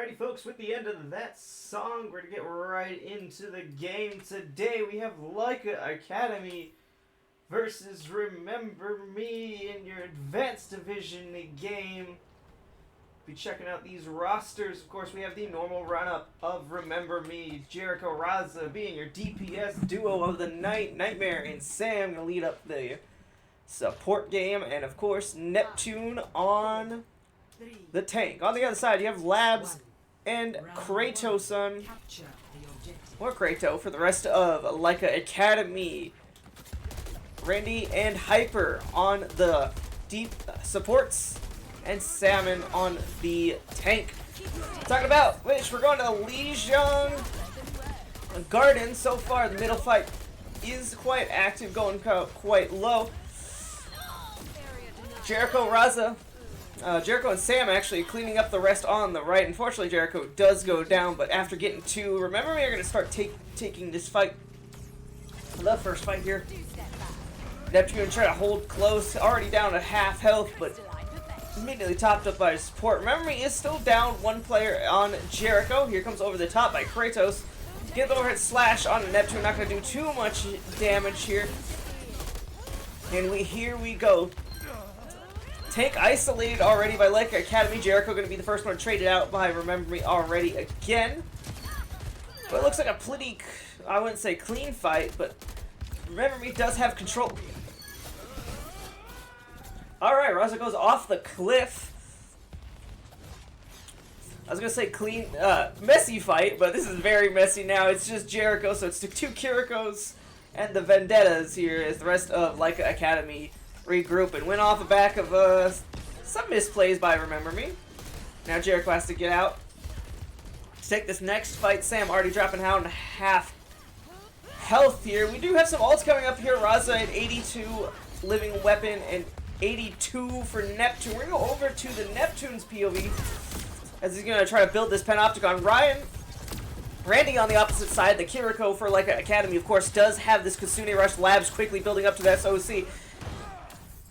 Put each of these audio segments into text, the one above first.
Alrighty, folks, with the end of that song, we're going to get right into the game. Today we have Laika Academy versus Remember Me in your Advanced Division game. Be checking out these rosters. Of course, we have the normal run-up of Remember Me, Jericho Raza being your DPS duo of the night. Nightmare and Sam going to lead up the support game. And, of course, Neptune on the tank. On the other side, you have Labs and Kratos or Kratos for the rest of Laika Academy. Randy and Hyper on the deep supports, and Salmon on the tank. Talking about which, we're going to Legion Garden. So far, the middle fight is quite active, going quite low. Jericho and Sam actually cleaning up the rest on the right. Unfortunately, Jericho does go down, but after getting two, Remember Me are going to start taking this fight. The first fight here. Neptune trying to hold close, already down to half health, but immediately topped up by his support. Remember Me is still down one player on Jericho. Here comes over the top by Kratos. Get the overhead slash on Neptune, not going to do too much damage here. And here we go. Tank isolated already by Laika Academy. Jericho going to be the first one traded out by Remember Me already again. But it looks like a pretty, I wouldn't say clean fight, but Remember Me does have control. Alright, Raza goes off the cliff. I was going to say clean, messy fight, but this is very messy now. It's just Jericho, so it's the two Kirikos and the Vendettas here as the rest of Laika Academy regroup and win off the back of some misplays by Remember Me. Now Jericho has to get out to take this next fight. Sam already dropping down to half health here. We do have some ults coming up here. Raza at 82 living weapon and 82 for Neptune. We're going to go over to the Neptune's POV as he's going to try to build this Panopticon. Randy on the opposite side, the Kiriko for Laika Academy, of course, does have this Kitsune Rush. Labs quickly building up to that OC.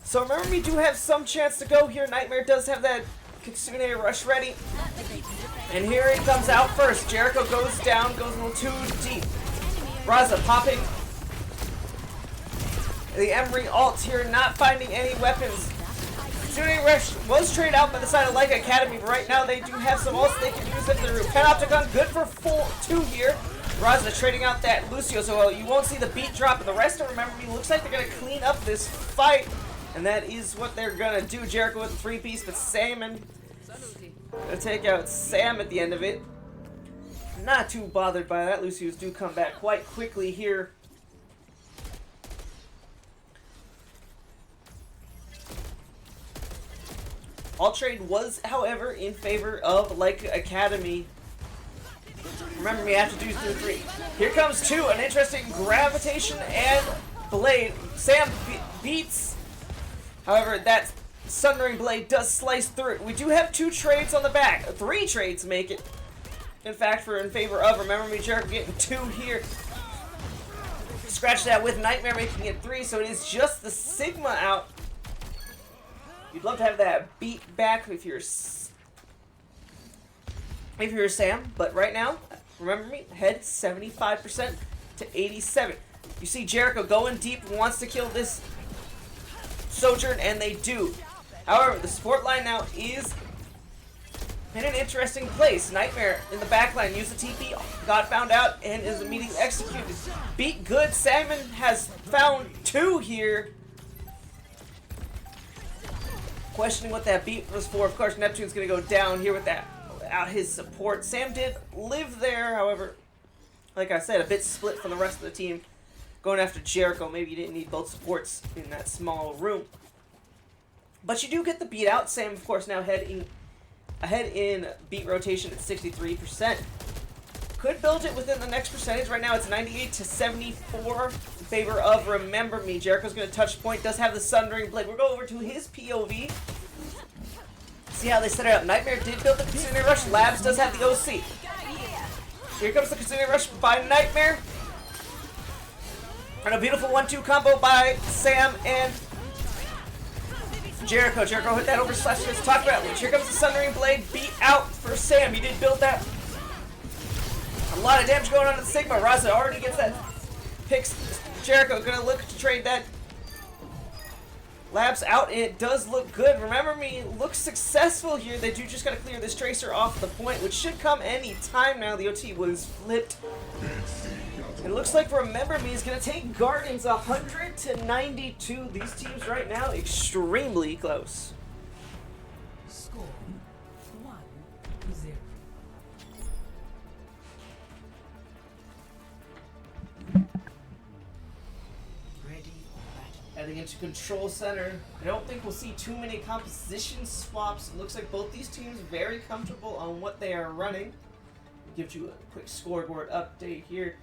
So Remember Me do have some chance to go here. Nightmare does have that Kitsune Rush ready. And here he comes out first. Jericho goes down, goes a little too deep. Raza popping the Emery ult here, not finding any weapons. Kitsune Rush was traded out by the side of Laika Academy, but right now they do have some ults they can use if they're Panopticon, good for full 2 here. Raza trading out that Lucio, so you won't see the beat drop, and the rest of Remember Me looks like they're going to clean up this fight. And that is what they're going to do. Jericho with a 3-piece, but Salmon going to take out Sam at the end of it. Not too bothered by that. Lucius do come back quite quickly here. All trade was, however, in favor of Laika Academy. Remember Me after 2, 3. Here comes 2. An interesting gravitation and blade. Sam beats. However, that Sundering Blade does slice through it. We do have 2 trades on the back. 3 trades make it. In fact, in favor of Remember Me. Jericho getting 2 here. Scratch that with Nightmare making it 3, so it is just the Sigma out. You'd love to have that beat back if you're Sam, but right now, Remember Me head 75% to 87. You see Jericho going deep, wants to kill this Sojourn, and they do. However, the support line now is in an interesting place. Nightmare in the back line used the TP, got found out, and is immediately executed. Beat good. Salmon has found 2 here. Questioning what that beat was for. Of course, Neptune's going to go down here with that without his support. Sam did live there, however, like I said, a bit split from the rest of the team. Going after Jericho, maybe you didn't need both supports in that small room. But you do get the beat out. Sam, of course, now ahead in beat rotation at 63%. Could build it within the next percentage. Right now it's 98 to 74 in favor of Remember Me. Jericho's going to touch point, does have the Sundering Blade. We'll go over to his POV. See how they set it up. Nightmare did build the Kitsune Rush. Labs does have the OC. Here comes the Kitsune Rush by Nightmare. And a beautiful 1-2 combo by Sam and Jericho hit that over slash. Let's talk about it. Here comes the Sundering Blade. Beat out for Sam. He did build that. A lot of damage going on to the Sigma. Raza already gets that. Picks Jericho. Gonna look to trade that. Labs out, and it does look good. Remember Me looks successful here. They do just gotta clear this Tracer off the point, which should come any time now. The OT was flipped. It looks like Remember Me is gonna take Guardians 100 to 92. These teams right now extremely close. Score 1-0. Heading into Control Center. I don't think we'll see too many composition swaps. It looks like both these teams very comfortable on what they are running. Gives you a quick scoreboard update here.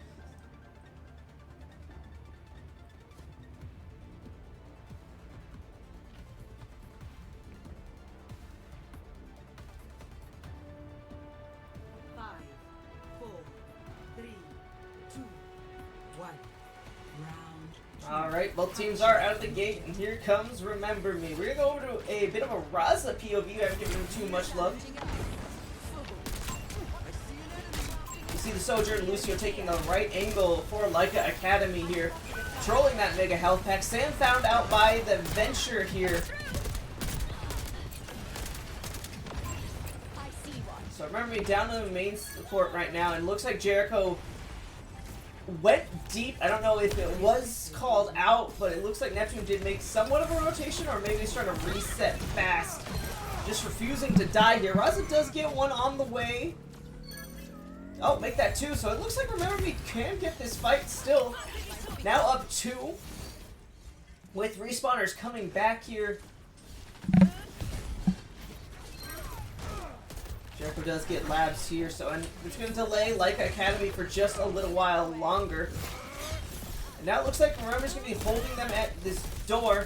Alright, both teams are out of the gate, and here comes Remember Me. We're going to go over to a bit of a Raza POV. I haven't given him too much love. You see the Soldier and Lucio taking the right angle for Laika Academy here. Trolling that Mega Health Pack. Sam found out by the Venture here. So Remember Me down to the main support right now, and looks like Jericho went deep. I don't know if it was called out, but it looks like Neptune did make somewhat of a rotation, or maybe he's trying to reset fast. Just refusing to die here. Raza does get one on the way. Oh, make that two. So it looks like Remember Me can get this fight still. Now up 2. With respawners coming back here. Jericho does get labs here, so I'm just going to delay Laika Academy for just a little while longer. And now it looks like Remember's going to be holding them at this door.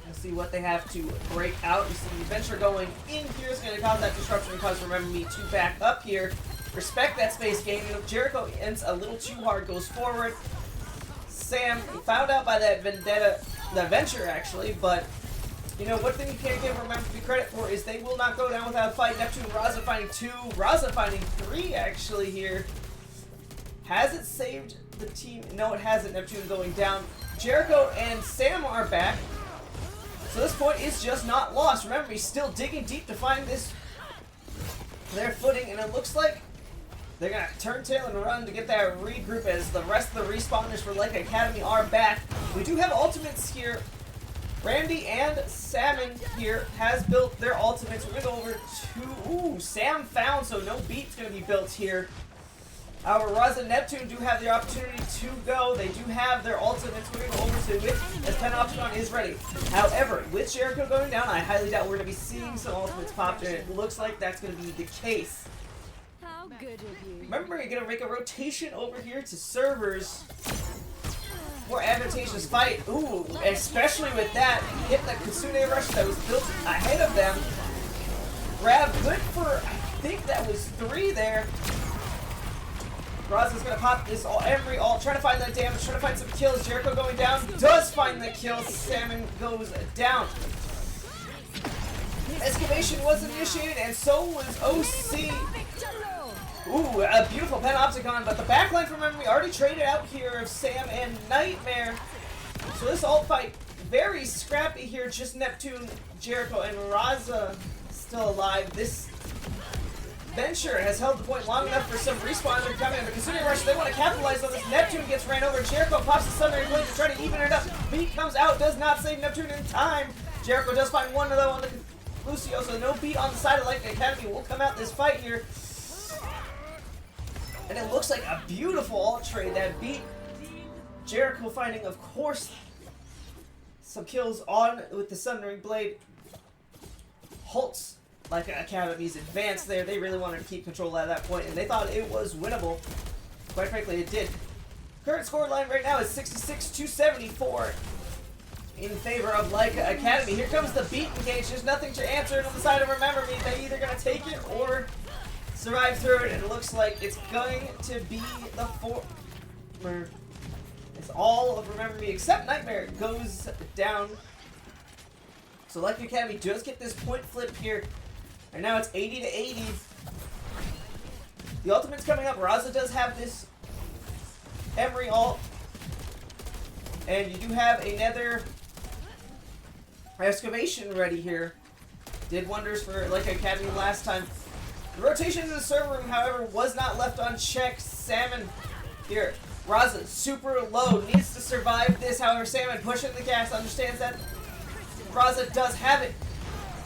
Let's see what they have to break out. You see the Venture going in here is going to cause that disruption and cause Remember Me to back up here. Respect that space game. You know, Jericho ends a little too hard, goes forward. Sam found out by that Vendetta, the Venture actually, but you know, one thing you can't give Remember Me credit for is they will not go down without a fight. Neptune, Raza finding 2, Raza finding 3 actually here. Has it saved the team? No, it hasn't. Neptune going down. Jericho and Sam are back. So this point is just not lost. Remember Me still digging deep to find their footing, and it looks like they're going to turn tail and run to get that regroup as the rest of the respawners for Laika Academy are back. We do have ultimates here. Randy and Salmon here has built their ultimates. We're going to go over to... Ooh, Sam found, so no beat's going to be built here. Our Raza and Neptune do have the opportunity to go. They do have their ultimates. We're going to go over to it as Panopticon is ready. However, with Jericho going down, I highly doubt we're going to be seeing some ultimates popped, and it looks like that's going to be the case. How good of you. Remember, you're going to make a rotation over here to servers. More advantageous fight. Ooh, especially with that. Hit the Kitsune Rush that was built ahead of them. Grab good for, I think that was 3 there. Raza's gonna pop this every ult, trying to find that damage, trying to find some kills. Jericho going down, does find the kill. Salmon goes down. Excavation was initiated, and so was OC. Ooh, a beautiful Panopticon, but the backline from Remember Me already traded out here of Sam and Nightmare. So this ult fight, very scrappy here. Just Neptune, Jericho, and Raza still alive. This Venture has held the point long enough for some respawns to come in. But considering Rush, they want to capitalize on this. Neptune gets ran over. Jericho pops the Sundering Blade to try to even it up. Beat comes out, does not save Neptune in time. Jericho does find one though on the Lucio, so no beat on the side of Laika Academy will come out this fight here. And it looks like a beautiful ult trade that beat Jericho, finding, of course, some kills on with the Sundering Blade. Halts Laika Academy's advance there. They really wanted to keep control at that point, and they thought it was winnable. Quite frankly, it did. Current score line right now is 66-74 in favor of Laika Academy. Here comes the beat engage. There's nothing to answer on the side of Remember Me. They either going to take it or survive through it, and it looks like it's going to be the It's all of Remember Me except Nightmare goes down. So Laika Academy does get this point flip here. And now it's 80 to 80. The ultimate's coming up. Raza does have this Emery ult. And you do have another excavation ready here. Did wonders for Laika Academy last time. The rotation in the server room, however, was not left unchecked. Salmon here. Raza, super low, needs to survive this. However, Salmon pushing the gas, understands that Raza does have it.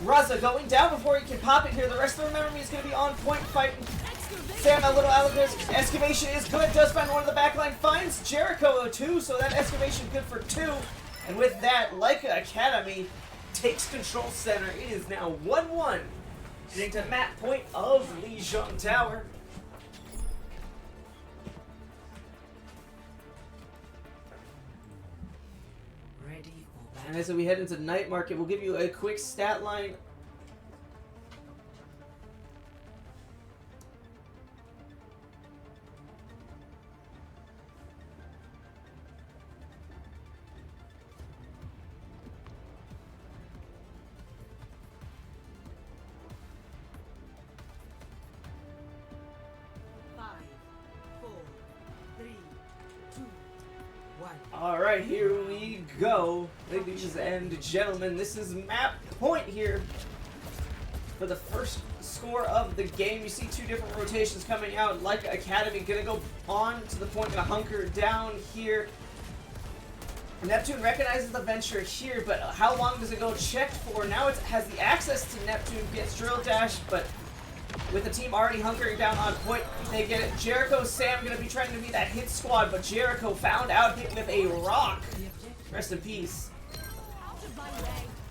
Raza going down before he can pop it here. The rest of the Remember Me is going to be on point fighting. Sam, a little alligator's excavation is good. Does find one of the backline. Finds Jericho 2, so that excavation good for 2. And with that, Laika Academy takes control center. It is now 1-1. Heading to map point of Lijiang Tower. Ready for And as we head into Night Market, we'll give you a quick stat line. Alright, here we go. Ladies and gentlemen, this is map point here for the first score of the game. You see two different rotations coming out. Laika Academy gonna go on to the point, gonna hunker down here. Neptune recognizes the venture here, but how long does it go checked for? Now it has the access to Neptune, gets drill dash, but with the team already hunkering down on point, they get it. Jericho, Sam gonna be trying to be that hit squad, but Jericho found out hit with a rock. Rest in peace.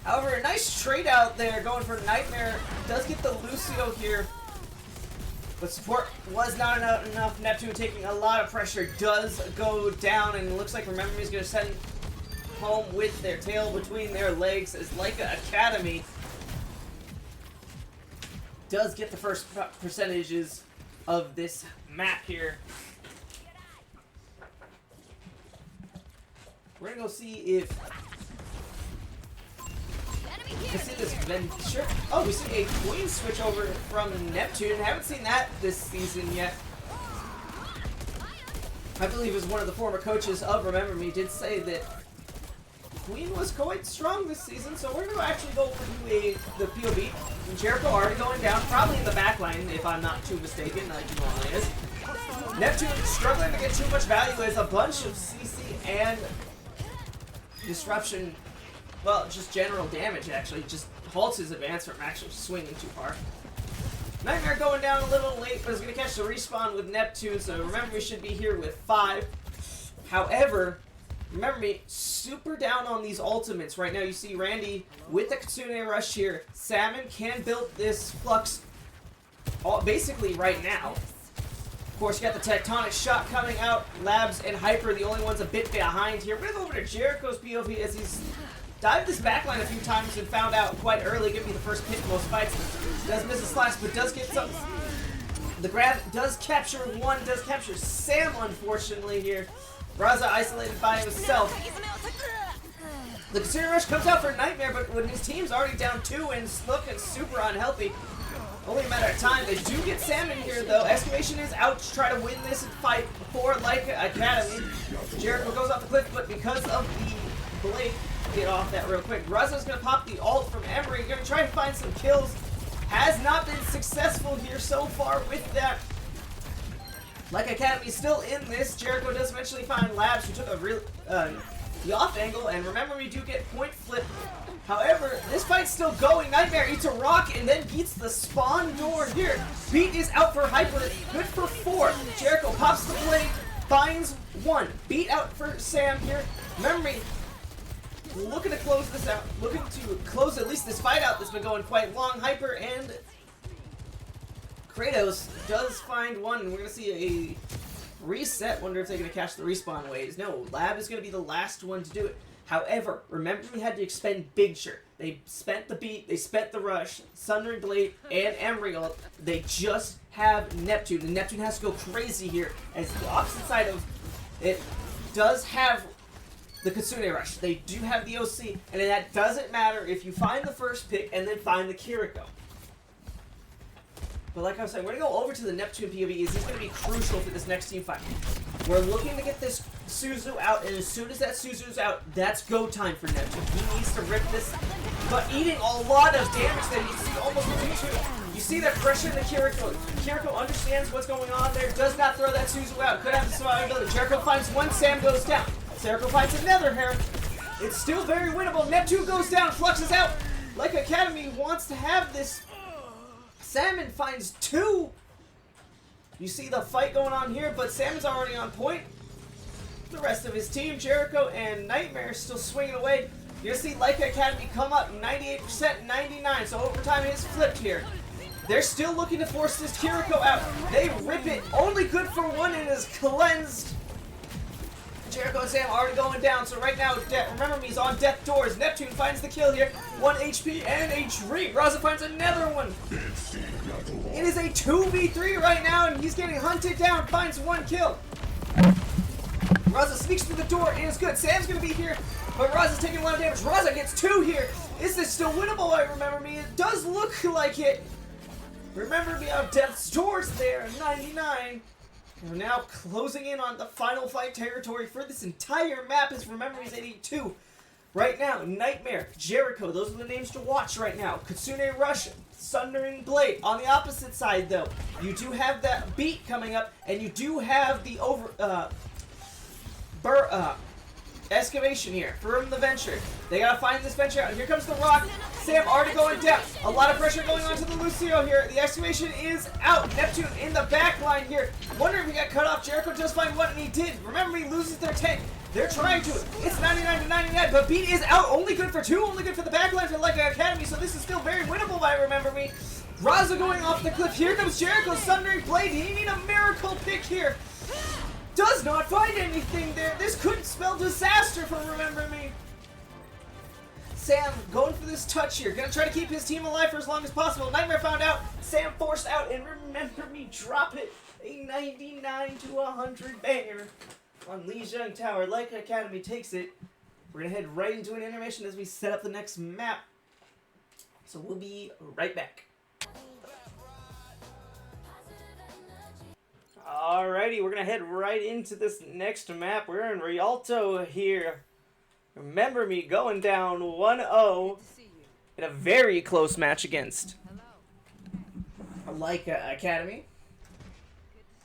However, a nice trade out there going for Nightmare. Does get the Lucio here, but support was not enough. Neptune taking a lot of pressure, does go down, and it looks like Remember Me is gonna send home with their tail between their legs as Laika Academy does get the first percentages of this map here. We're gonna go see if we can see this venture. Oh, we see a Queen switch over from Neptune. Haven't seen that this season yet. I believe it was one of the former coaches of Remember Me did say that Queen was quite strong this season, so we're gonna actually go for the POV. And Jericho already going down, probably in the back line, if I'm not too mistaken, like he normally is. Neptune struggling to get too much value as a bunch of CC and disruption, well, just general damage actually, just halts his advance from actually swinging too far. Nightmare going down a little late, but is going to catch the respawn with Neptune, so Remember We should be here with 5. However, Remember Me, super down on these ultimates. Right now you see Randy with the Kitsune Rush here. Salmon can build this Flux basically right now. Of course, you got the Tectonic Shot coming out. Labs and Hyper, the only ones a bit behind here. We're going to go over to Jericho's POV as he's dived this backline a few times and found out quite early. Give me the first pick in most fights. Does miss a slash, but does get some. The grab does capture one, does capture Sam, unfortunately, here. Raza isolated by himself. The Kitsune Rush comes out for Nightmare, but when his team's already down 2 and looking super unhealthy, only a matter of time. They do get Sam in here, though. Excavation is out to try to win this fight for Laika Academy. Jericho goes off the cliff, but because of the blade, get off that real quick. Raza's going to pop the ult from Emery. Going to try to find some kills. Has not been successful here so far with that. Laika Academy still in this. Jericho does eventually find Labs, who took a real the off angle, and Remember We do get point flip. However, this fight's still going. Nightmare eats a rock and then beats the spawn door here. Beat is out for Hyper, good for 4. Jericho pops the blade, finds 1. Beat out for Sam here. Remember Me looking to close this out, looking to close at least this fight out that's been going quite long. Hyper and Kratos does find 1, and we're going to see a reset. Wonder if they're going to catch the respawn waves. No, Lab is going to be the last one to do it. However, remember we had to expend Big Shirt. They spent the beat, they spent the rush, Sundering Blade, and Emery ult. They just have Neptune, and Neptune has to go crazy here, as the opposite side of it does have the Kitsune Rush. They do have the OC, and that doesn't matter if you find the first pick and then find the Kiriko. But like I was saying, we're going to go over to the Neptune POV. Is this going to be crucial for this next team fight? We're looking to get this Suzu out, and as soon as that Suzu's out, that's go time for Neptune. He needs to rip this, but eating a lot of damage there. You see almost losing two. You see that pressure in the Kiriko. Kiriko understands what's going on there, does not throw that Suzu out. Could have the survivability. Jericho finds one, Sam goes down. Jericho finds another here. It's still very winnable. Neptune goes down, Flux is out. Laika Academy wants to have this. Salmon finds two. You see the fight going on here, but Salmon's already on point. The rest of his team, Jericho and Nightmare, still swinging away. You're going to see Laika Academy come up 98%, 99. So overtime is flipped here. They're still looking to force this Kiriko out. They rip it. Only good for one. It is cleansed. Jericho and Sam already going down. So right now, remember me, he's on death doors. Neptune finds the kill here. 1 HP and a dream. Raza finds another one. It is a 2v3 right now, and he's getting hunted down. Finds one kill. Raza sneaks through the door. It is good. Sam's going to be here, but Raza's taking a lot of damage. Raza gets two here. Is this still winnable? I remember me. It does look like it. Remember me on death's doors there. 99. We're now closing in on the final fight territory for this entire map. Is Remember Me's 82. Right now, Nightmare, Jericho, those are the names to watch right now. Kitsune Rush, Sundering Blade. On the opposite side, though, you do have that beat coming up, and you do have the excavation here from the Venture. They gotta find this Venture out. Here comes the Rock. Sam already going down. A lot of pressure going on to the Lucio here. The excavation is out. Neptune in the back line here. Wondering if he got cut off. Jericho just find one, and he did. Remember, he loses their tank. They're trying to. It's 99 to 99, but beat is out. Only good for two. Only good for the back line for Laika Academy, so this is still very winnable by Remember Me. Raza going off the cliff. Here comes Jericho, Sundering Blade. He need a miracle pick here. Does not find anything there. This could spell disaster for Remember Me. Sam going for this touch here. Gonna try to keep his team alive for as long as possible. Nightmare found out. Sam forced out, and Remember Me drop it. A 99 to 100 banger on Lijiang Tower. Laika Academy takes it. We're gonna head right into an intermission as we set up the next map. So we'll be right back. Alrighty, we're gonna head right into this next map. We're in Rialto here. Remember Me going down 1-0 in a very close match against Laika Academy.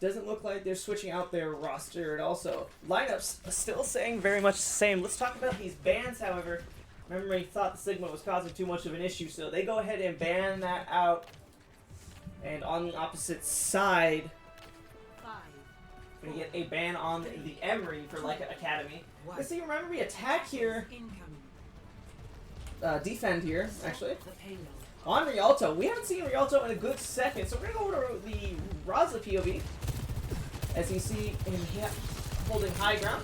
Doesn't look like they're switching out their roster at all. So lineups still saying very much the same. Let's talk about these bans, however. Remember, he thought the Sigma was causing too much of an issue, so they go ahead and ban that out. And on the opposite side, we're going to get a ban on the Emery for Laika Academy. Let's see, Remember Me attack here. Defend here, actually. On Rialto. We haven't seen Rialto in a good second, so we're going to go over to the Raza POV. As you see him holding high ground.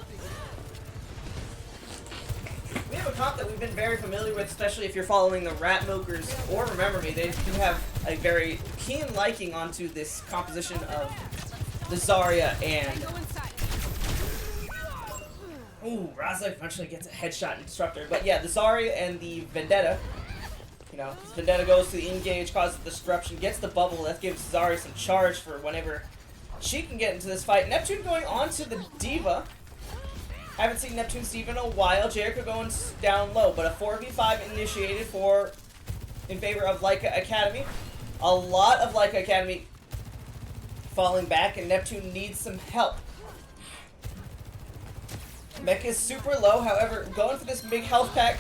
We have a comp that we've been very familiar with, especially if you're following the Rat Milkers or Remember Me. They do have a very keen liking onto this composition of the Zarya and... Ooh, Raza eventually gets a headshot and Disruptor. But yeah, the Zarya and the Vendetta. You know, Vendetta goes to the engage, causes the disruption, gets the bubble. That gives Zarya some charge for whenever she can get into this fight. Neptune going on to the Diva. Haven't seen Neptune's Diva in a while. Jericho going down low, but a 4v5 initiated in favor of Laika Academy. A lot of Laika Academy falling back, and Neptune needs some help. Mech is super low, however, going for this big health pack.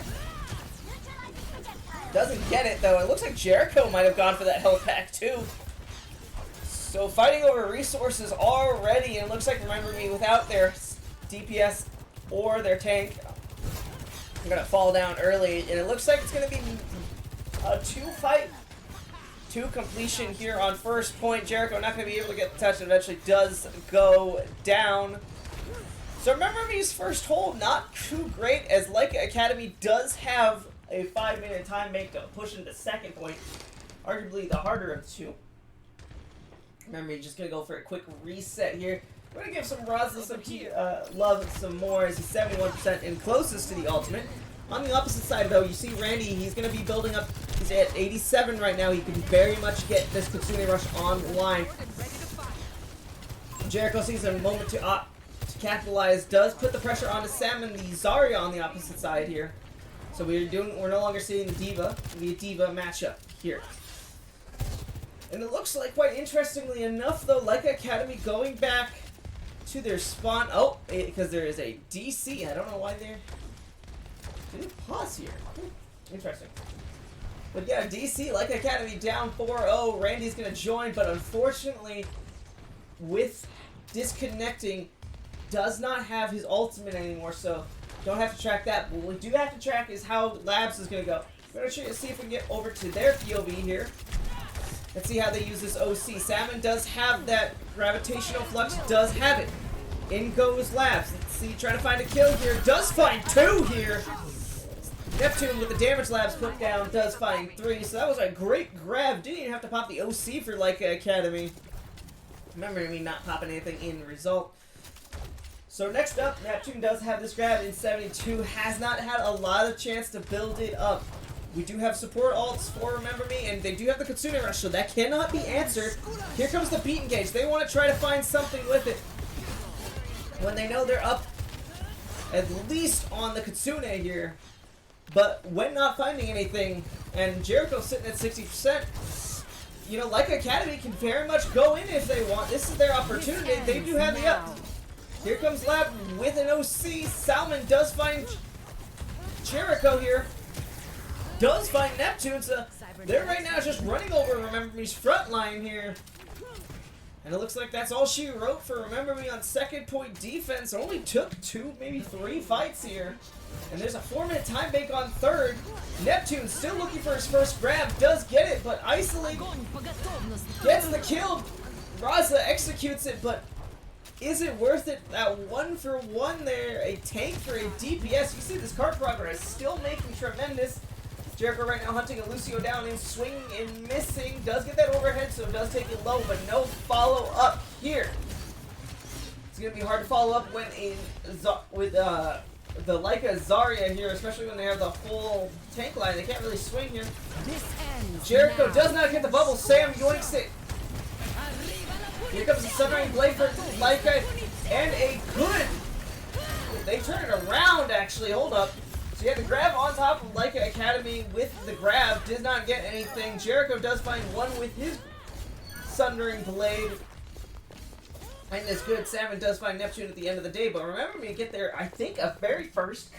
Doesn't get it, though. It looks like Jericho might have gone for that health pack, too. So fighting over resources already, and it looks like Remember Me without their DPS or their tank. I'm going to fall down early, and it looks like it's going to be a 2-fight to completion here on first point. Jericho not going to be able to get the touch, and eventually does go down. So Remember Me's first hold, not too great, as Laika Academy does have a 5-minute time make to push into second point. Arguably the harder of the two. Remember, you're just going to go for a quick reset here. We're gonna give some Raza some love some more as he's 71% and closest to the ultimate. On the opposite side, though, you see Randy. He's gonna be building up. He's at 87 right now. He can very much get this Kitsune Rush online. Jericho sees a moment to capitalize. Does put the pressure onto Sam and the Zarya on the opposite side here. So we're no longer seeing the Diva. The Diva matchup here. And it looks like, quite interestingly enough, though, Laika Academy going back to their spawn. Oh, because there is a DC. I don't know why they're didn't pause here. Interesting. But yeah, DC, Laika Academy down 4-0. Randy's gonna join, but unfortunately, with disconnecting, does not have his ultimate anymore, so don't have to track that. What we do have to track is how Labs is gonna go. We're gonna try to see if we can get over to their POV here. Let's see how they use this OC. Salmon does have that gravitational flux, does have it. In goes Labs. Let's see, trying to find a kill here. Does find 2 here. Neptune with the damage Labs put down does find 3. So that was a great grab. Didn't even have to pop the OC for Laika Academy. Remember me not popping anything in the result. So next up, Neptune does have this grab in 72. Has not had a lot of chance to build it up. We do have support ults for Remember Me, and they do have the Kitsune Rush, so that cannot be answered. Here comes the beat engage. They want to try to find something with it. When they know they're up at least on the Kitsune here. But when not finding anything, and Jericho sitting at 60%, you know, Laika Academy can very much go in if they want. This is their opportunity. They do have the up. Here comes Lab with an OC. Salmon does find Jericho here. Does find Neptune, so they're right now just running over Remember Me's front line here. And it looks like that's all she wrote for Remember Me on second point defense. Only took 2, maybe 3 fights here. And there's a 4-minute time bank on third. Neptune still looking for his first grab. Does get it, but Isolate gets the kill. Raza executes it, but is it worth it? That 1-for-1 there. A tank for a DPS. You see this card progress still making tremendous. Jericho right now hunting a Lucio down and swinging and missing. Does get that overhead, so does take it low, but no follow-up here. It's going to be hard to follow up when with the Laika Zarya here, especially when they have the full tank line. They can't really swing here. Jericho does not get the bubble. Sam yoinks it. Here comes the Sunring Blade for Laika, and a good... They turn it around, actually. Hold up. So you have the grab on top of Laika Academy with the grab. Did not get anything. Jericho does find 1 with his Sundering Blade. And it's good. Salmon does find Neptune at the end of the day. But remember me, get there, I think, a very first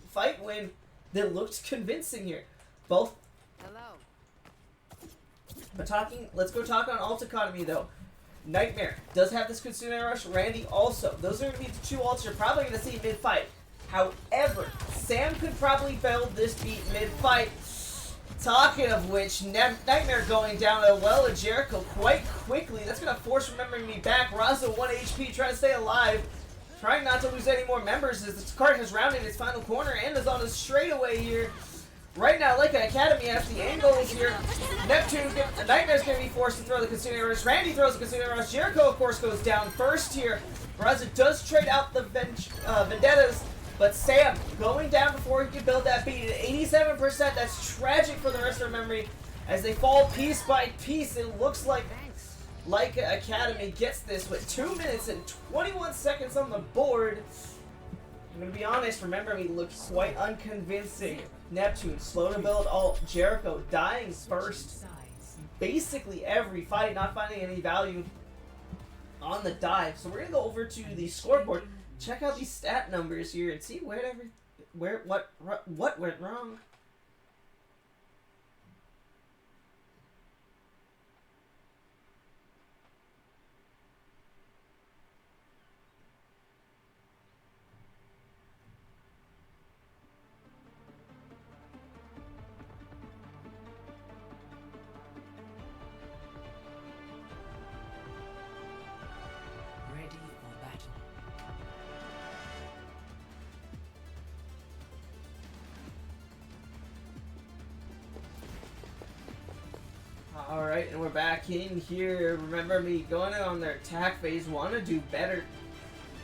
fight win that looked convincing here. Both. Hello. But let's go talk on Alt Economy, though. Nightmare does have this Kitsune Rush. Randy also. Those are going to be the 2 ults you're probably going to see mid-fight. However, Sam could probably build this beat mid-fight. Talking of which, Nightmare going down a well of Jericho quite quickly. That's going to force Remembering Me back. Raza 1 HP, trying to stay alive. Trying not to lose any more members as this card has rounded its final corner and is on a straightaway here. Right now, Laika Academy has the angles here. Nightmare's going to be forced to throw the Kitsune Rush. Randy throws the Kitsune Rush. Jericho, of course, goes down first here. Raza does trade out the Vendettas. But Sam going down before he can build that beat at 87%. That's tragic for the rest of the memory as they fall piece by piece. It looks like Laika Academy gets this with 2 minutes and 21 seconds on the board. I'm going to be honest, Remember Me looks quite unconvincing. Neptune, slow to build ult. Jericho dying first. Basically every fight, not finding any value on the dive. So we're going to go over to the scoreboard. Check out these stat numbers here and see what went wrong. Ready for battle. Alright, and we're back in here. Remember me going on their attack phase. Want to do better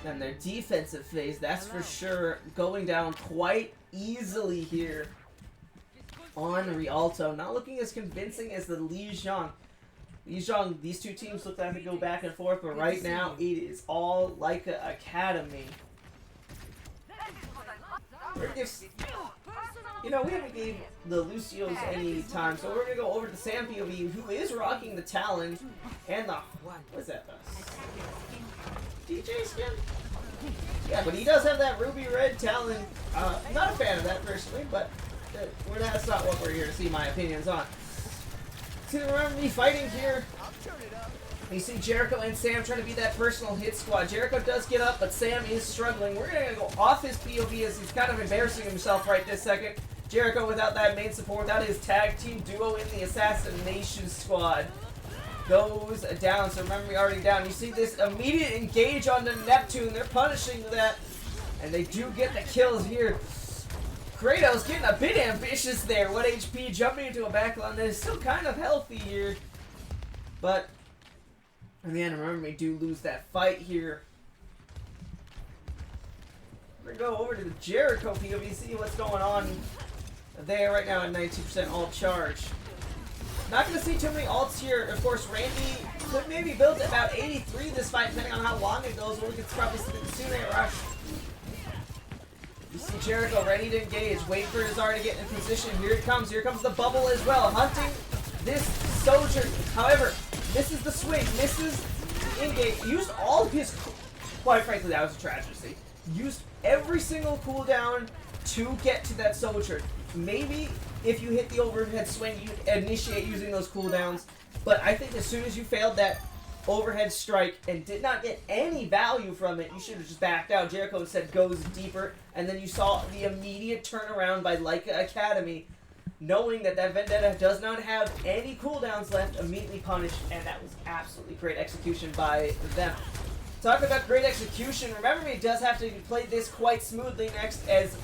than their defensive phase. That's for sure. Going down quite easily here on Rialto. Not looking as convincing as the Lijiang. Lijiang, these two teams look like they go back and forth, but right now it is all Laika Academy. You know, we haven't gave the Lucios any time, so we're gonna go over to Sam POV, who is rocking the Talon and the what is that? The DJ skin? Yeah, but he does have that ruby red Talon. Not a fan of that personally, but that's not what we're here to see my opinions on. See, remember me fighting here? You see Jericho and Sam trying to be that personal hit squad. Jericho does get up, but Sam is struggling. We're going to go off his POV as he's kind of embarrassing himself right this second. Jericho without that main support, without his tag team duo in the Assassination Squad, goes down. So remember, we already down. You see this immediate engage on the Neptune. They're punishing that, and they do get the kills here. Kratos getting a bit ambitious there. 1 HP, jumping into a backline that is still kind of healthy here. But in the end, remember, we do lose that fight here. We're going to go over to the Jericho POV, see what's going on there right now at 92% alt charge. Not going to see too many alts here. Of course, Randy could maybe build about 83 this fight, depending on how long it goes. Or we could probably see the Tsune rush. You see Jericho ready to engage. Wait for Azar to get in position. Here it comes. Here comes the bubble as well. Hunting this soldier. However, misses the swing. Misses the engage. Used all of his... Quite frankly, that was a tragedy. Used every single cooldown to get to that soldier. Maybe if you hit the overhead swing, you initiate using those cooldowns. But I think as soon as you failed that overhead strike and did not get any value from it, you should have just backed out. Jericho instead goes deeper, and then you saw the immediate turnaround by Laika Academy, knowing that that Vendetta does not have any cooldowns left, immediately punished, and that was absolutely great execution by them. Talk about great execution. Remember, he does have to play this quite smoothly next, as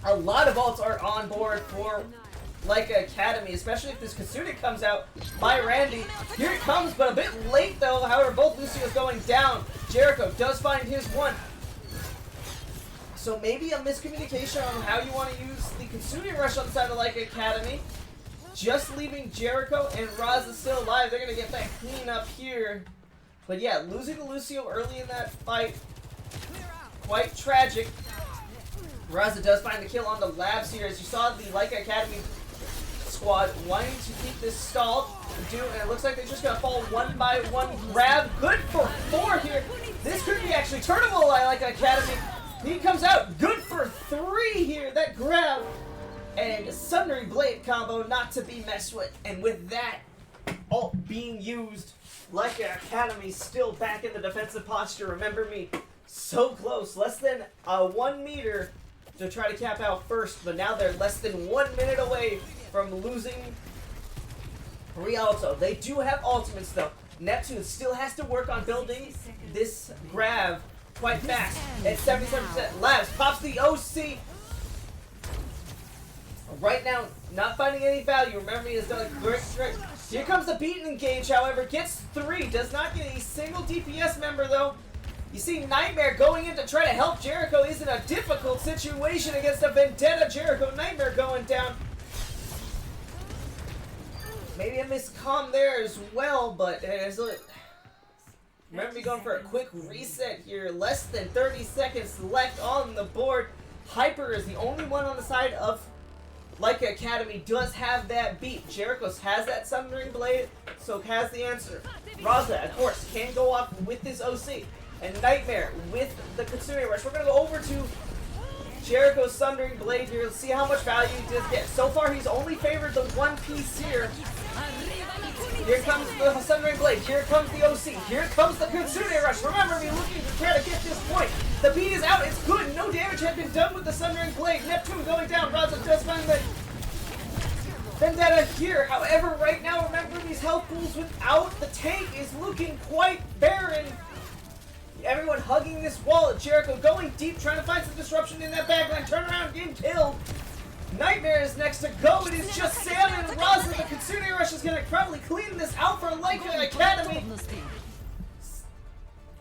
a lot of ults are on board for Laika Academy, especially if this Kitsune comes out by Randy. Here it comes, but a bit late though. However, both Lucio's going down. Jericho does find his one. So maybe a miscommunication on how you want to use the Kitsune rush on the side of Laika Academy. Just leaving Jericho and Raza still alive. They're going to get that clean up here. But yeah, losing to Lucio early in that fight, quite tragic. Raza does find the kill on the labs here, as you saw the Laika Academy squad wanting to keep this stalled. And it looks like they're just going to fall one by one. Grab, good for 4 here. This could be actually turnable by Laika Academy. He comes out, good for 3 here. That grab and Sundering Blade combo not to be messed with. And with that ult being used, Laika Academy still back in the defensive posture. Remember me, so close, less than 1 meter to try to cap out first, but now they're less than 1 minute away from losing Rialto. They do have ultimates though. Neptune still has to work on building this grab quite fast. At 77%, Labs pops the OC. Right now, not finding any value. Remember, he has done a great trick. Here comes the beat and engage, however, gets 3. Does not get a single DPS member though. You see Nightmare going in to try to help Jericho is in a difficult situation against a Vendetta. Jericho, Nightmare going down. Maybe a miscomm there as well, but remember me going for a quick reset here. Less than 30 seconds left on the board. Hyper is the only one on the side of Laika Academy, does have that beat. Jericho has that Sundering Blade, so has the answer. Raza, of course, can go off with this OC. And Nightmare with the Kitsune Rush. We're going to go over to Jericho's Sundering Blade here. Let's see how much value he does get. So far, he's only favored the one piece here. Here comes the Sundering Blade. Here comes the OC. Here comes the Kitsune Rush. Remember me looking to try to get this point. The beat is out. It's good. No damage had been done with the Sundering Blade. Neptune going down. Raza does find the Vendetta here. However, right now, remember these health pools without the tank is looking quite barren. Everyone hugging this wall. Jericho going deep, trying to find some disruption in that backline. Turn around, getting killed. Nightmare is next to go. It is just Sam and Raza. The Kitsune Rush is going to probably clean this out for Laika Academy.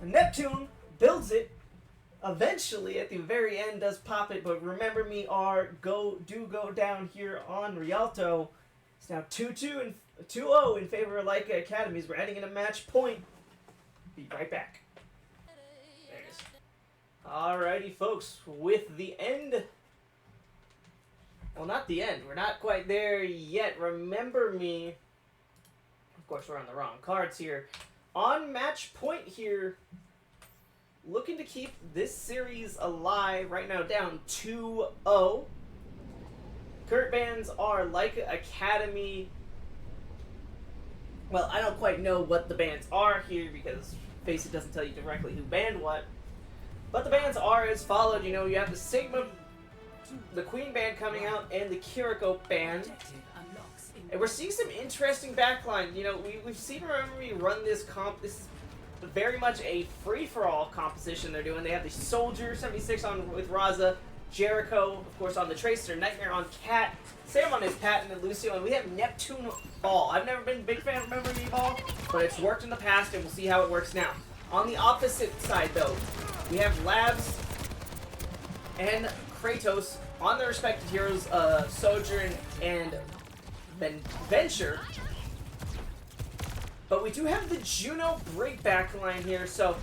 Neptune builds it. Eventually, at the very end, does pop it. But Remember Me do go down here on Rialto. It's now 2-2 and 2-0 in favor of Laika Academies. We're adding in a match point. Be right back. There it is. Alrighty, folks. With the end. Well, not the end. We're not quite there yet. Remember Me. Of course, we're on the wrong cards here. On match point here. Looking to keep this series alive. Right now down 2-0. Current bans are Laika Academy. Well, I don't quite know what the bans are here because Faceit doesn't tell you directly who banned what. But the bans are as followed. You know, you have the Sigma, the Queen band coming out, and the Kiriko band. And we're seeing some interesting backline. You know, we've seen Remember Me run this comp. This is very much a free-for-all composition they're doing. They have the Soldier 76 on with Raza, Jericho, of course, on the Tracer, Nightmare on Cat, Sam on his Patton and Lucio, and we have Neptune Ball. I've never been a big fan of Remember Me Ball, but it's worked in the past, and we'll see how it works now. On the opposite side, though, we have Labs and Kratos on their respective heroes, Sojourn and Venture. But we do have the Juno Brig backline here, so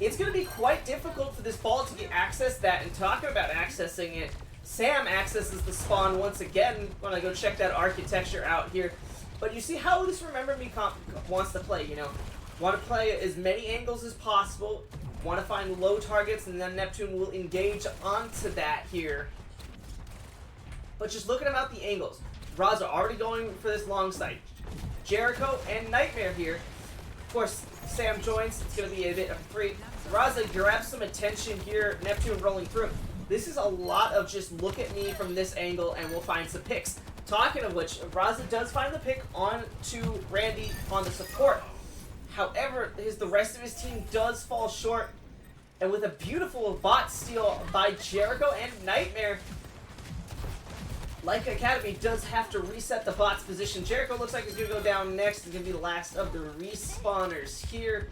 it's going to be quite difficult for this ball to get access that. And talking about accessing it, Sam accesses the spawn once again when I go check that architecture out here. But you see how this Remember Me comp wants to play, you know. Want to play as many angles as possible, want to find low targets, and then Neptune will engage onto that here. But just looking about the angles, Raza already going for this long sight. Jericho and Nightmare here. Of course, Sam joins. It's going to be a bit of a three. Raza grabs some attention here. Neptune rolling through. This is a lot of just look at me from this angle and we'll find some picks. Talking of which, Raza does find the pick on to Randy on the support. However, the rest of his team does fall short. And with a beautiful bot steal by Jericho and Nightmare, Laika Academy does have to reset the bot's position. Jericho looks like he's going to go down next. He's going to be the last of the respawners here.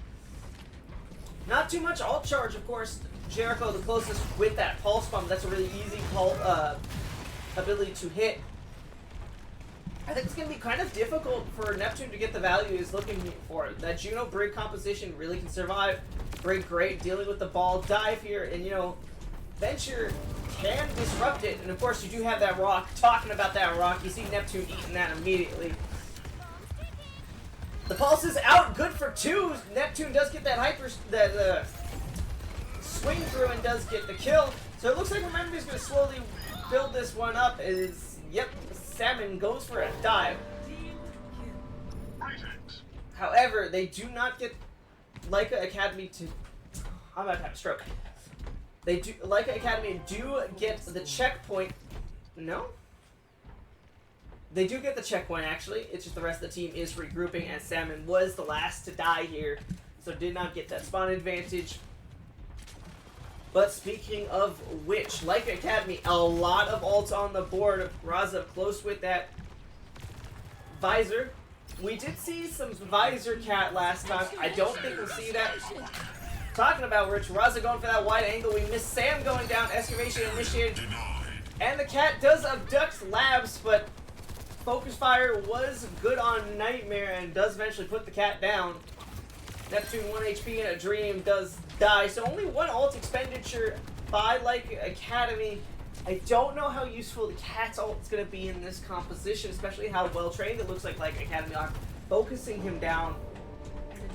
Not too much alt charge, of course. Jericho the closest with that pulse bomb. That's a really easy ability to hit. I think it's going to be kind of difficult for Neptune to get the value he's looking for. That Juno Brig composition really can survive. Brig great, dealing with the ball dive here, and you know, Venture can disrupt it, and of course you do have that rock. Talking about that rock, you see Neptune eating that immediately. The pulse is out, good for two. Neptune does get that swing through and does get the kill. So it looks like Remember is going to slowly build this one up. Yep, Salmon goes for a dive. However, they do not get Laika Academy to... I'm about to have a stroke. Laika Academy do get the checkpoint. No? They do get the checkpoint, actually. It's just the rest of the team is regrouping, and Salmon was the last to die here, so did not get that spawn advantage. But speaking of which, Laika Academy, a lot of ults on the board. Raza close with that visor. We did see some visor cat last time. I don't think we'll see that. Talking about Rich, Raza going for that wide angle. We missed Sam going down. Excavation initiated. And the cat does abduct Labs, but focus fire was good on Nightmare and does eventually put the cat down. Neptune 1 HP in a dream does die. So only one ult expenditure by Laika Academy. I don't know how useful the cat's ult is going to be in this composition, especially how well trained it looks like Laika Academy are focusing him down.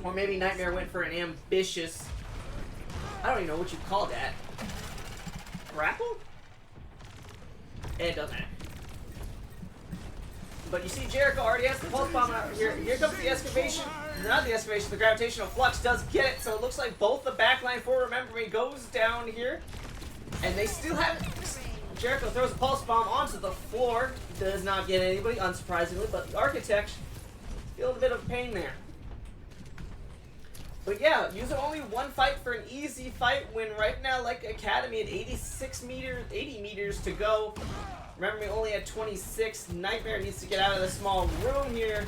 Or maybe Nightmare went for an ambitious... I don't even know what you call that. Grapple? It doesn't matter. But you see Jericho already has the pulse bomb out here. Here comes the excavation. Not the excavation, the gravitational flux does get it. So it looks like both the backline for Remember Me goes down here. And they still have it. Jericho throws a pulse bomb onto the floor. Does not get anybody, unsurprisingly. But the architect feels a bit of pain there. But yeah, using only one fight for an easy fight when right now, like Academy at 80 meters to go. Remember me only at 26. Nightmare needs to get out of the small room here.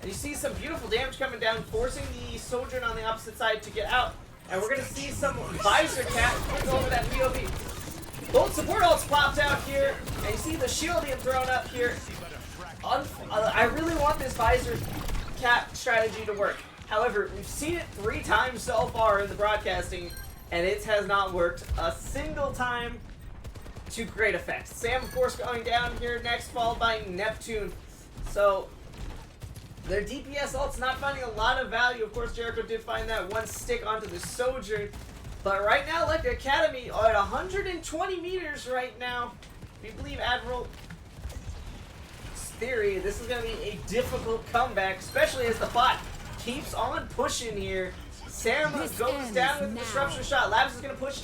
And you see some beautiful damage coming down, forcing the Sojourn on the opposite side to get out. And we're going to see some Visor Cat put over that POV. Both support ults popped out here, and you see the shield being thrown up here. I really want this Visor Cat strategy to work. However, we've seen it 3 times so far in the broadcasting, and it has not worked a single time to great effect. Sam, of course, going down here next, followed by Neptune. So, their DPS ult's not finding a lot of value. Of course, Jericho did find that one stick onto the Sojourn. But right now, Laika Academy are at 120 meters right now. If you believe Admiral's theory, this is going to be a difficult comeback, especially as the bot keeps on pushing here. Sam goes down with the disruption shot. Labs is going to push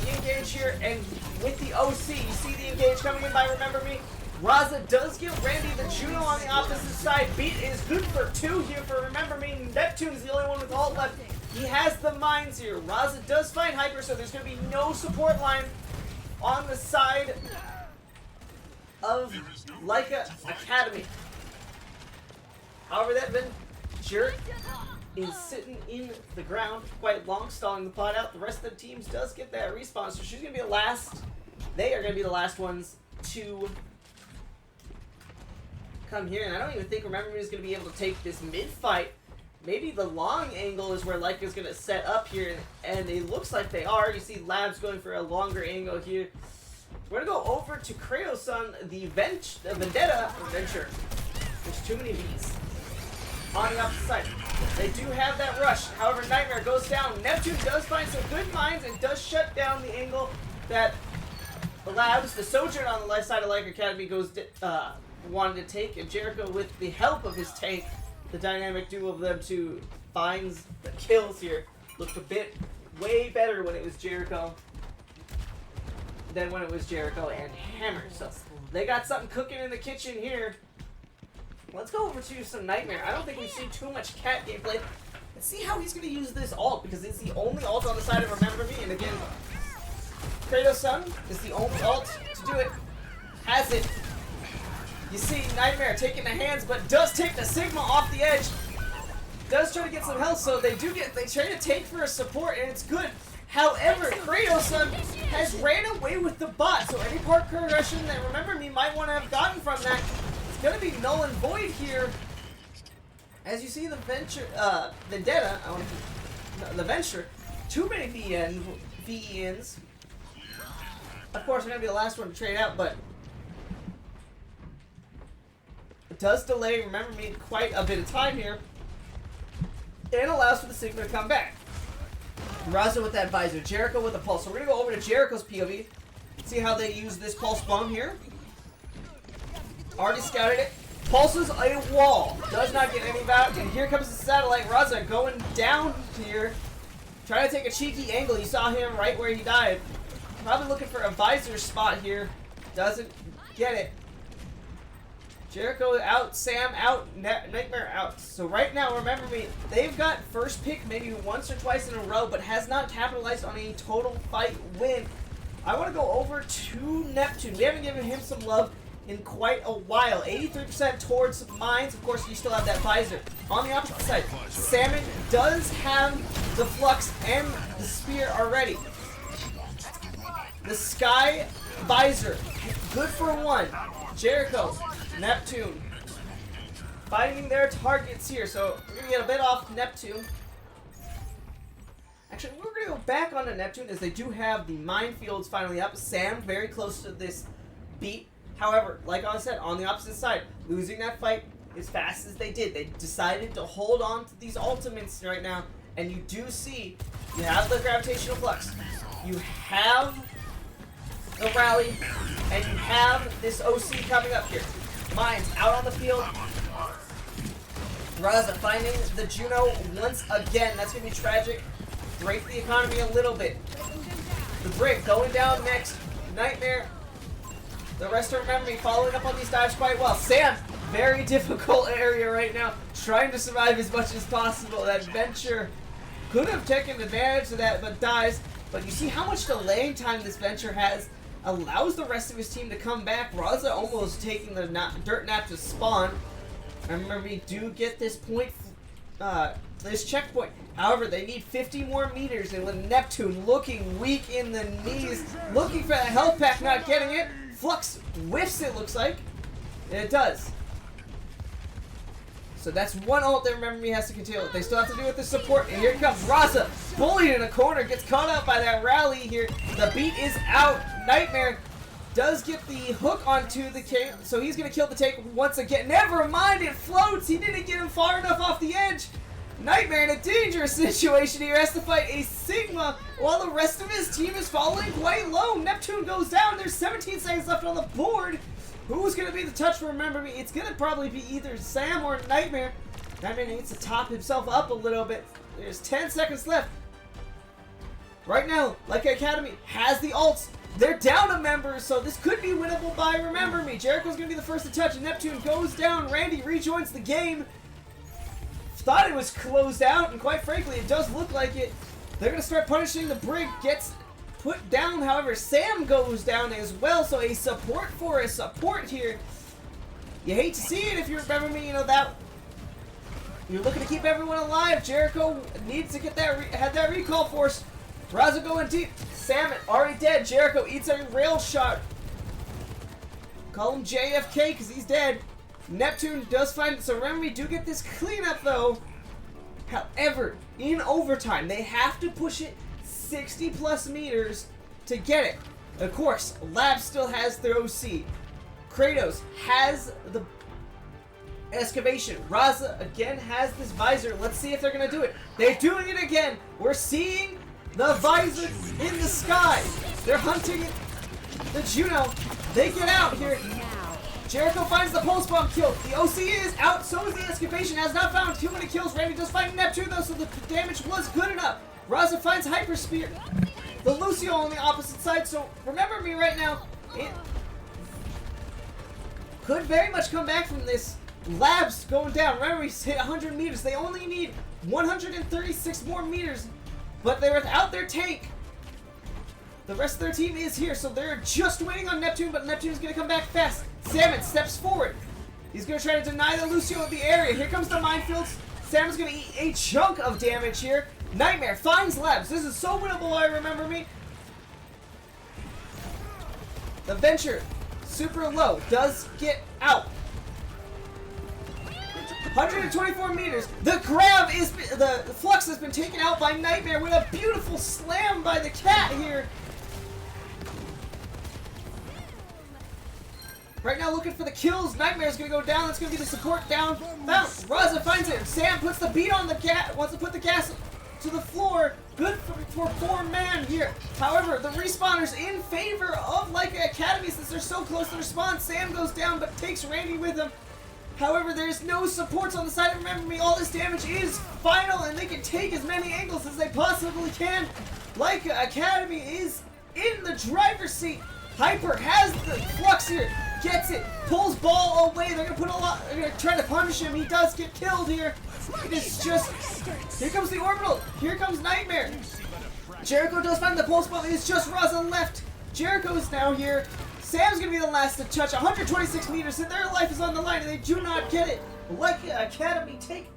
the engage here, and with the OC, you see the engage coming in by Remember Me. Raza does get Randy the Juno on the opposite side. Beat is good for 2 here for Remember Me. Neptune is the only one with ult left. He has the mines here. Raza does find Hyper, so there's going to be no support line on the side of Laika Academy. However, that Venture is sitting in the ground quite long, stalling the pot out. The rest of the teams does get that respawn, so she's going to be the last. They are going to be the last ones to come here, and I don't even think Remember Me is going to be able to take this mid-fight. Maybe the long angle is where Laika is going to set up here, and it looks like they are. You see Labs going for a longer angle here. We're going to go over to Kratos-san, the Vendetta Venture. There's too many V's on the opposite side. They do have that rush. However, Nightmare goes down. Neptune does find some good mines and does shut down the angle that the Labs, the Sojourn on the left side of Laika Academy wanted to take, and Jericho, with the help of his tank, the dynamic duo of them two, finds the kills here. Looked a bit way better when it was Jericho than when it was Jericho and Hammer. So they got something cooking in the kitchen here. Let's go over to some Nightmare. I don't think we've seen too much Cat gameplay. Let's see how he's going to use this ult, because it's the only ult on the side of Remember Me. And again, Kratos-san is the only ult to do it. Has it. You see Nightmare taking the hands, but does take the Sigma off the edge. Does try to get some health, so they try to take for a support, and it's good. However, Kratos-san has ran away with the bot, so any part progression that Remember Me might want to have gotten from that is going to be null and void here. As you see the Vendetta, the Venture, too many VENs. Of course, we're going to be the last one to trade out, but it does delay Remember Me quite a bit of time here, and allows for the Sigma to come back. Raza with that Visor, Jericho with the Pulse. So we're going to go over to Jericho's POV, see how they use this Pulse bomb here. Already scouted it. Pulses a wall, does not get any value, and here comes the Satellite. Raza going down here, trying to take a cheeky angle. You saw him right where he died. Probably looking for a Visor spot here, doesn't get it. Jericho out, Sam out, Nightmare out. So right now, Remember Me, they've got first pick maybe once or twice in a row, but has not capitalized on a total fight win. I want to go over to Neptune. We haven't given him some love in quite a while. 83% towards mines. Of course, you still have that Visor. On the opposite side, Salmon does have the Flux and the Spear already. The Sky Visor, good for 1. Jericho, Neptune, finding their targets here. So we're going to get a bit off Neptune. Actually, we're going to go back onto Neptune, as they do have the minefields finally up. Sam very close to this beat. However, like I said, on the opposite side, losing that fight as fast as they did. They decided to hold on to these ultimates right now. And you do see, you have the gravitational flux. You have the rally, and you have this OC coming up here. Mines out on the field. Raza finding the Juno once again. That's going to be tragic. Break the economy a little bit. The Brick going down next. Nightmare. The rest of Remember Me following up on these dives quite well. Sam, very difficult area right now. Trying to survive as much as possible. That Venture could have taken advantage of that, but dies. But you see how much delaying time this Venture has. allows the rest of his team to come back. Raza almost taking the dirt nap to spawn. I remember we do get this point, this checkpoint. However, they need 50 more meters, and with Neptune looking weak in the knees, looking for that health pack, not getting it. Flux whiffs it, looks like, and it does. So that's one ult that Remember Me has to continue. They still have to do with the support, and here comes Raza, bullied in a corner, gets caught out by that rally here. The beat is out. Nightmare does get the hook onto the king, so he's going to kill the tank once again. Never mind, it floats. He didn't get him far enough off the edge. Nightmare in a dangerous situation here, has to fight a Sigma while the rest of his team is falling quite low. Neptune goes down. There's 17 seconds left on the board. Who's going to be the touch for Remember Me? It's going to probably be either Sam or Nightmare. Nightmare needs to top himself up a little bit. There's 10 seconds left. Right now, Laika Academy has the ults. They're down a member, so this could be winnable by Remember Me. Jericho's going to be the first to touch, and Neptune goes down. Randy rejoins the game. Thought it was closed out, and quite frankly, it does look like it. They're going to start punishing. The Brig gets put down. However, Sam goes down as well, so a support for a support here. You hate to see it if you Remember Me, you know, that you're looking to keep everyone alive. Jericho needs to get that, had that recall force. Raza going deep. Sam already dead. Jericho eats a rail shot. Call him JFK because he's dead. Neptune does find it, so Remember Me do get this cleanup though. However, in overtime, they have to push it 60 plus meters to get it. Of course, Lab still has their OC. Kratos has the excavation. Raza again has this visor. Let's see if they're gonna do it. They're doing it again. We're seeing the visor in the sky. They're hunting the Juno. They get out here. Jericho finds the pulse bomb kill. The OC is out, so is the excavation. Has not found too many kills. Randy does find Neptune though, so the damage was good enough. Raza finds Hyper Spear. The Lucio on the opposite side, so Remember Me right now. It could very much come back from this. Labs going down. Remember, we hit 100 meters. They only need 136 more meters, but they're without their tank. The rest of their team is here, so they're just waiting on Neptune, but Neptune's going to come back fast. Salmon steps forward. He's going to try to deny the Lucio of the area. Here comes the minefields. Salmon's going to eat a chunk of damage here. Nightmare finds Labs. This is so winnable, I Remember Me. The Venture, super low, does get out. 124 meters. The grab is, the Flux has been taken out by Nightmare with a beautiful slam by the cat here. Right now looking for the kills. Nightmare's gonna go down. That's gonna be the support down. Bounce. Raza finds it. Sam puts the beat on the cat. Wants to put the gas to the floor. Good for 4-man here. However, the respawners in favor of Laika Academy since they're so close to respawn. Sam goes down but takes Randy with him. However, there's no supports on the side of Remember Me. All this damage is final, and they can take as many angles as they possibly can. Laika Academy is in the driver's seat. Hyper has the Flux here, gets it, pulls ball away. They're gonna put a lot. They're gonna try to punish him. He does get killed here. It is just. Here comes the orbital. Here comes Nightmare. Jericho does find the pulse bomb. It's just Raza left. Jericho's now here. Sam's gonna be the last to touch. 126 meters, and their life is on the line, and they do not get it. Laika Academy take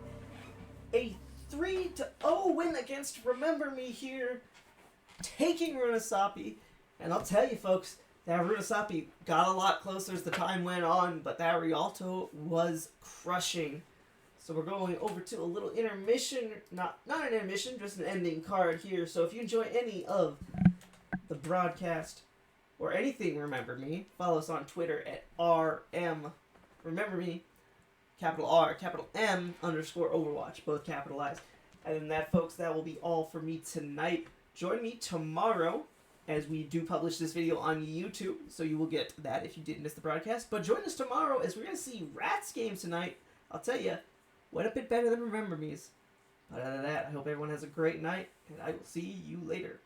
a 3-0 win against Remember Me here, taking Runasapi. And I'll tell you, folks, that Runasapi got a lot closer as the time went on, but that Rialto was crushing. So we're going over to a little intermission, not an intermission, just an ending card here. So if you enjoy any of the broadcast or anything Remember Me, follow us on Twitter at RMRememberMe, capital R, capital M, _ Overwatch, both capitalized. And then that, folks, that will be all for me tonight. Join me tomorrow as we do publish this video on YouTube, so you will get that if you did miss the broadcast. But join us tomorrow as we're going to see Rats games tonight. I'll tell you, went a bit better than Remember Me's. But other than that, I hope everyone has a great night, and I will see you later.